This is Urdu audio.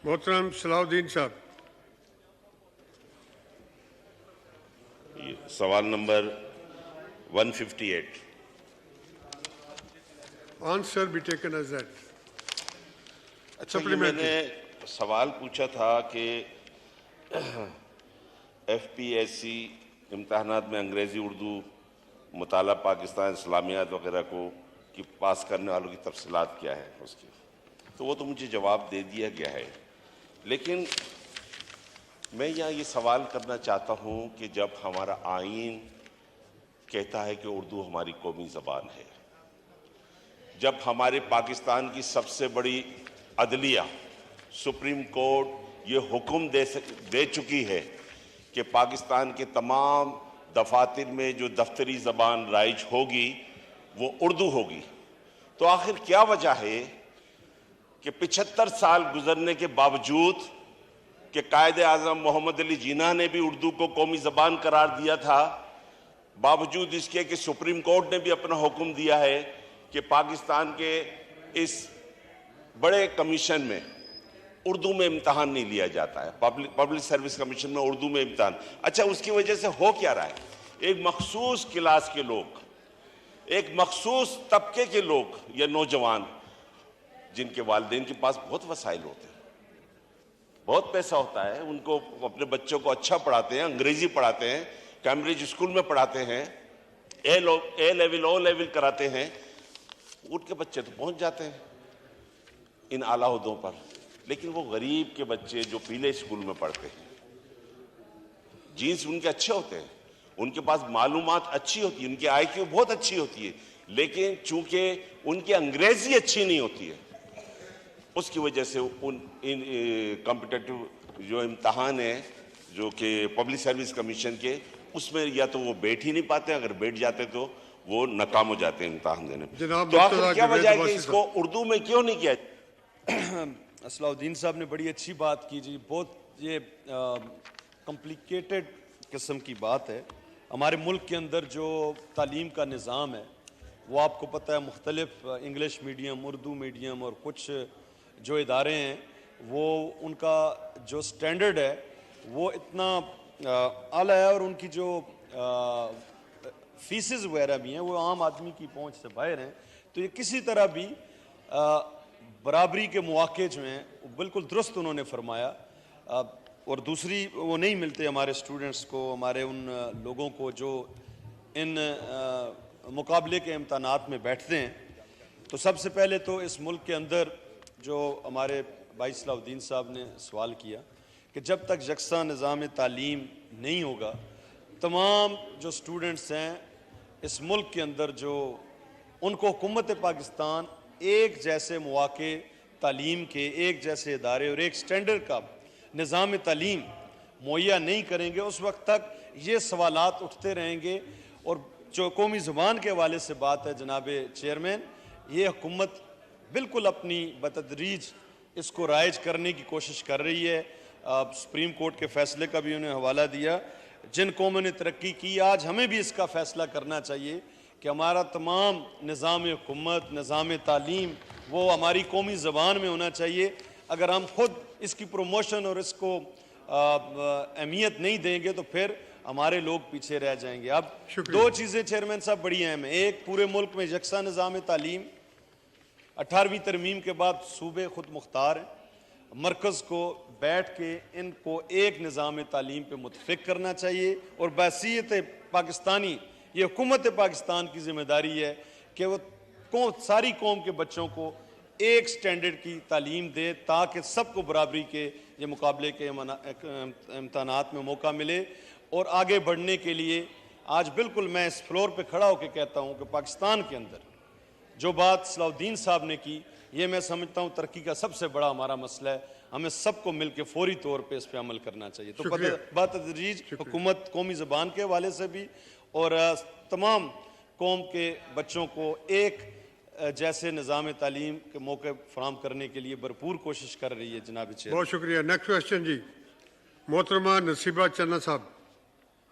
محترم صلاح الدین صاحب. سوال number 158. Answer be taken as that. اچھا یہ میں نے سوال پوچھا تھا کہ ایف پی ایس سی امتحانات میں انگریزی اردو مطالعہ پاکستان اسلامیات وغیرہ کو کی پاس کرنے والوں کی تفصیلات کیا ہے اس کی، تو وہ تو مجھے جواب دے دیا گیا ہے. لیکن میں یہاں یہ سوال کرنا چاہتا ہوں کہ جب ہمارا آئین کہتا ہے کہ اردو ہماری قومی زبان ہے، جب ہمارے پاکستان کی سب سے بڑی عدلیہ سپریم کورٹ یہ حکم دے چکی ہے کہ پاکستان کے تمام دفاتر میں جو دفتری زبان رائج ہوگی وہ اردو ہوگی، تو آخر کیا وجہ ہے کہ 75 سال گزرنے کے باوجود کہ قائد اعظم محمد علی جناح نے بھی اردو کو قومی زبان قرار دیا تھا، باوجود اس کے کہ سپریم کورٹ نے بھی اپنا حکم دیا ہے کہ پاکستان کے اس بڑے کمیشن میں اردو میں امتحان نہیں لیا جاتا ہے، پبلک سروس کمیشن میں اردو میں امتحان. اچھا اس کی وجہ سے ہو کیا رہا ہے؟ ایک مخصوص کلاس کے لوگ، ایک مخصوص طبقے کے لوگ یا نوجوان جن کے والدین کے پاس بہت وسائل ہوتے ہیں، بہت پیسہ ہوتا ہے، ان کو اپنے بچوں کو اچھا پڑھاتے ہیں، انگریزی پڑھاتے ہیں، کیمبرج اسکول میں پڑھاتے ہیں، اے لیول او لیول کراتے ہیں، ان کے بچے تو پہنچ جاتے ہیں ان اعلیٰ عہدوں پر. لیکن وہ غریب کے بچے جو پیلے اسکول میں پڑھتے ہیں، جینس ان کے اچھے ہوتے ہیں، ان کے پاس معلومات اچھی ہوتی ہے، ان کی آئی کیو بہت اچھی ہوتی ہے، لیکن چونکہ ان کی انگریزی اچھی نہیں ہوتی ہے، اس کی وجہ سے ان کمپٹیٹو جو امتحان ہیں جو کہ پبلک سروس کمیشن کے، اس میں یا تو وہ بیٹھ ہی نہیں پاتے، اگر بیٹھ جاتے تو وہ ناکام ہو جاتے ہیں امتحان دینے میں. تو آخر کیا وجہ ہے کہ اس کو اردو میں کیوں نہیں کیا؟ صلاح الدین صاحب نے بڑی اچھی بات کی جی، بہت یہ کمپلیکیٹڈ قسم کی بات ہے. ہمارے ملک کے اندر جو تعلیم کا نظام ہے وہ آپ کو پتہ ہے مختلف انگلش میڈیم، اردو میڈیم اور کچھ جو ادارے ہیں وہ ان کا جو سٹینڈرڈ ہے وہ اتنا اعلیٰ ہے، اور ان کی جو فیسز وغیرہ بھی ہیں وہ عام آدمی کی پہنچ سے باہر ہیں. تو یہ کسی طرح بھی برابری کے مواقع جو ہیں وہ بالکل درست انہوں نے فرمایا، اور دوسری وہ نہیں ملتے ہمارے اسٹوڈنٹس کو، ہمارے ان لوگوں کو جو ان مقابلے کے امتحانات میں بیٹھتے ہیں. تو سب سے پہلے تو اس ملک کے اندر جو ہمارے بھائی صلاح الدین صاحب نے سوال کیا کہ جب تک یکساں نظام تعلیم نہیں ہوگا، تمام جو اسٹوڈنٹس ہیں اس ملک کے اندر جو ان کو حکومت پاکستان ایک جیسے مواقع تعلیم کے، ایک جیسے ادارے اور ایک سٹینڈرڈ کا نظام تعلیم مہیا نہیں کریں گے، اس وقت تک یہ سوالات اٹھتے رہیں گے. اور جو قومی زبان کے حوالے سے بات ہے جناب چیئرمین، یہ حکومت بالکل اپنی بتدریج اس کو رائج کرنے کی کوشش کر رہی ہے. سپریم کورٹ کے فیصلے کا بھی انہیں حوالہ دیا. جن قوموں نے ترقی کی، آج ہمیں بھی اس کا فیصلہ کرنا چاہیے کہ ہمارا تمام نظام حکومت، نظام تعلیم وہ ہماری قومی زبان میں ہونا چاہیے. اگر ہم خود اس کی پروموشن اور اس کو اہمیت نہیں دیں گے تو پھر ہمارے لوگ پیچھے رہ جائیں گے. اب دو چیزیں چیئرمین صاحب بڑی اہم ہیں. ایک، پورے ملک میں یکساں نظام تعلیم، 18ویں ترمیم کے بعد صوبے خود مختار ہیں، مرکز کو بیٹھ کے ان کو ایک نظام تعلیم پہ متفق کرنا چاہیے. اور بحیثیت پاکستانی یہ حکومت پاکستان کی ذمہ داری ہے کہ وہ ساری قوم کے بچوں کو ایک سٹینڈرڈ کی تعلیم دے تاکہ سب کو برابری کے یہ مقابلے کے امتحانات میں موقع ملے. اور آگے بڑھنے کے لیے آج بالکل میں اس فلور پہ کھڑا ہو کے کہتا ہوں کہ پاکستان کے اندر جو بات صلاح الدین صاحب نے کی، یہ میں سمجھتا ہوں ترقی کا سب سے بڑا ہمارا مسئلہ ہے. ہمیں سب کو مل کے فوری طور پہ اس پہ عمل کرنا چاہیے. تو بتدریج حکومت قومی زبان کے حوالے سے بھی اور تمام قوم کے بچوں کو ایک جیسے نظام تعلیم کے موقع فراہم کرنے کے لیے بھرپور کوشش کر رہی ہے. جناب چیئرمین، بہت شکریہ. نیکسٹ کوسچن جی، محترمہ نصیبہ چنہ صاحب.